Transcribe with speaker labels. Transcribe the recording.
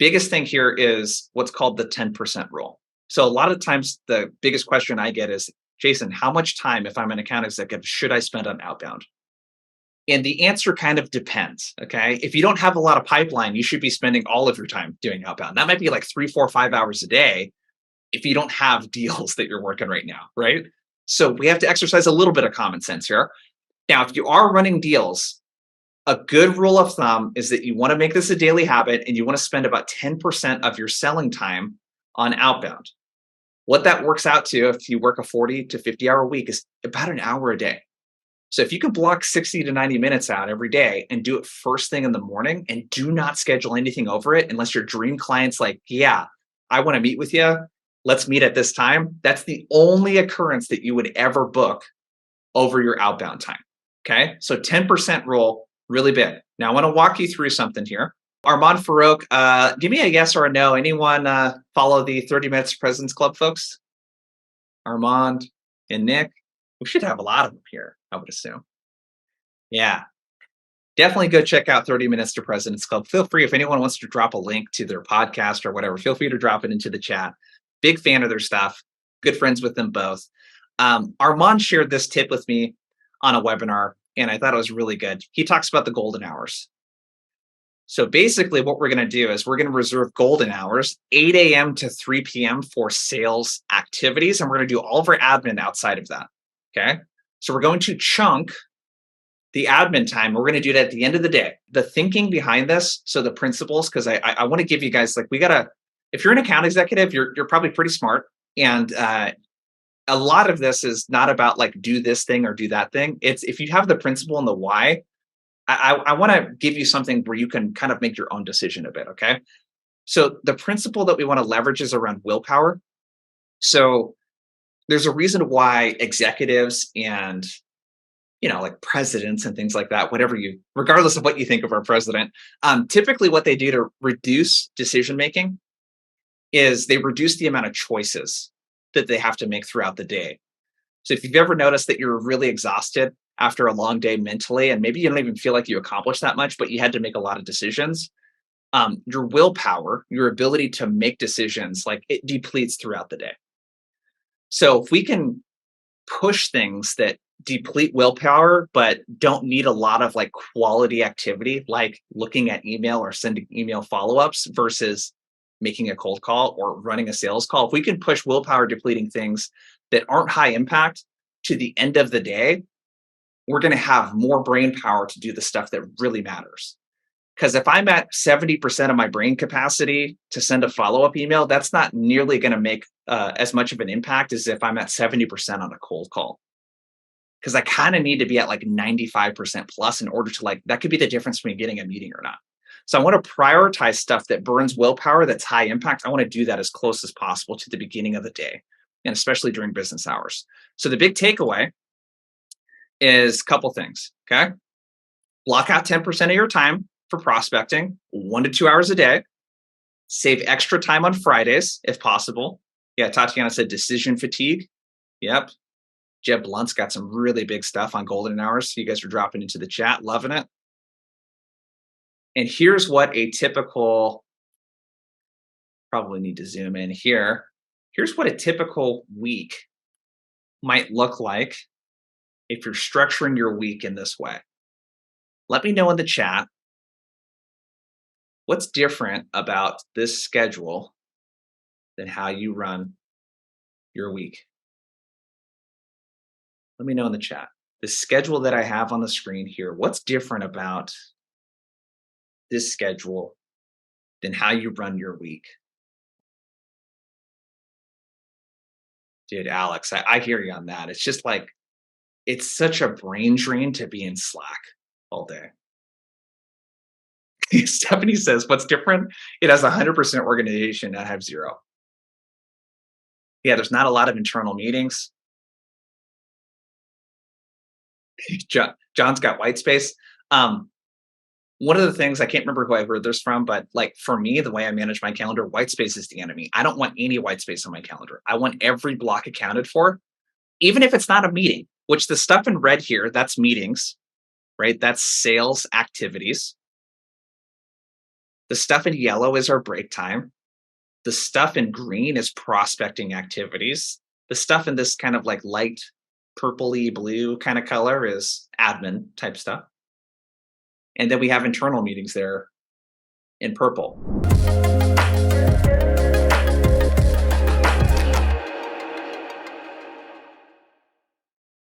Speaker 1: biggest thing here is what's called the 10% rule. So a lot of times the biggest question I get is, Jason, how much time, if I'm an account executive, should I spend on outbound? And the answer kind of depends. Okay. If you don't have a lot of pipeline, you should be spending all of your time doing outbound. That might be like 3, 4, 5 hours a day if you don't have deals that you're working right now. Right. So we have to exercise a little bit of common sense here. Now, if you are running deals, a good rule of thumb is that you want to make this a daily habit and you want to spend about 10% of your selling time on outbound. What that works out to, if you work a 40 to 50 hour week, is about an hour a day. So if you can block 60 to 90 minutes out every day and do it first thing in the morning and do not schedule anything over it unless your dream client's like, yeah, I want to meet with you. Let's meet at this time. That's the only occurrence that you would ever book over your outbound time. Okay. So 10% rule, really big. Now I want to walk you through something here. Armand Farouk, give me a yes or a no. Anyone follow the 30 Minutes to President's Club folks? Armand and Nick. We should have a lot of them here, I would assume. Yeah, definitely go check out 30 Minutes to President's Club. Feel free, if anyone wants to drop a link to their podcast or whatever, feel free to drop it into the chat. Big fan of their stuff. Good friends with them both. Armand shared this tip with me on a webinar, and I thought it was really good. He talks about the golden hours. So basically what we're going to do is we're going to reserve golden hours, 8 a.m. to 3 p.m. for sales activities, and we're going to do all of our admin outside of that. Okay. So we're going to chunk the admin time. We're going to do it at the end of the day. The thinking behind this, so the principles, because I want to give you guys, like, we got to, if you're an account executive, you're probably pretty smart. And a lot of this is not about like do this thing or do that thing. It's if you have the principle and the why, I want to give you something where you can kind of make your own decision a bit. Okay. So the principle that we want to leverage is around willpower. So there's a reason why executives and, like presidents and things like that, regardless of what you think of our president, typically what they do to reduce decision making is they reduce the amount of choices that they have to make throughout the day. So if you've ever noticed that you're really exhausted after a long day mentally, and maybe you don't even feel like you accomplished that much, but you had to make a lot of decisions, your willpower, your ability to make decisions, like it depletes throughout the day. So if we can push things that deplete willpower, but don't need a lot of like quality activity, like looking at email or sending email follow-ups versus making a cold call or running a sales call, if we can push willpower depleting things that aren't high impact to the end of the day, we're going to have more brain power to do the stuff that really matters. Because if I'm at 70% of my brain capacity to send a follow-up email, that's not nearly going to make as much of an impact as if I'm at 70% on a cold call. Because I kind of need to be at like 95% plus in order to that could be the difference between getting a meeting or not. So I want to prioritize stuff that burns willpower, that's high impact. I want to do that as close as possible to the beginning of the day, and especially during business hours. So the big takeaway is a couple things, okay? Block out 10% of your time for prospecting, 1 to 2 hours a day. Save extra time on Fridays if possible. Yeah, Tatiana said decision fatigue. Yep. Jeb Blunt's got some really big stuff on golden hours. You guys are dropping into the chat, loving it. And here's what a typical, probably need to zoom in here. Here's what a typical week might look like if you're structuring your week in this way. Let me know in the chat what's different about this schedule than how you run your week. Let me know in the chat. The schedule that I have on the screen here, what's different about this schedule than how you run your week? Dude, Alex, I hear you on that. It's just like, it's such a brain drain to be in Slack all day. Stephanie says, what's different? It has 100% organization. I have 0. Yeah, there's not a lot of internal meetings. John's got white space. One of the things, I can't remember who I heard this from, but like for me, the way I manage my calendar, white space is the enemy. I don't want any white space on my calendar. I want every block accounted for, even if it's not a meeting, which the stuff in red here, that's meetings, right? That's sales activities. The stuff in yellow is our break time. The stuff in green is prospecting activities. The stuff in this kind of like light purpley blue kind of color is admin type stuff. And then we have internal meetings there in purple.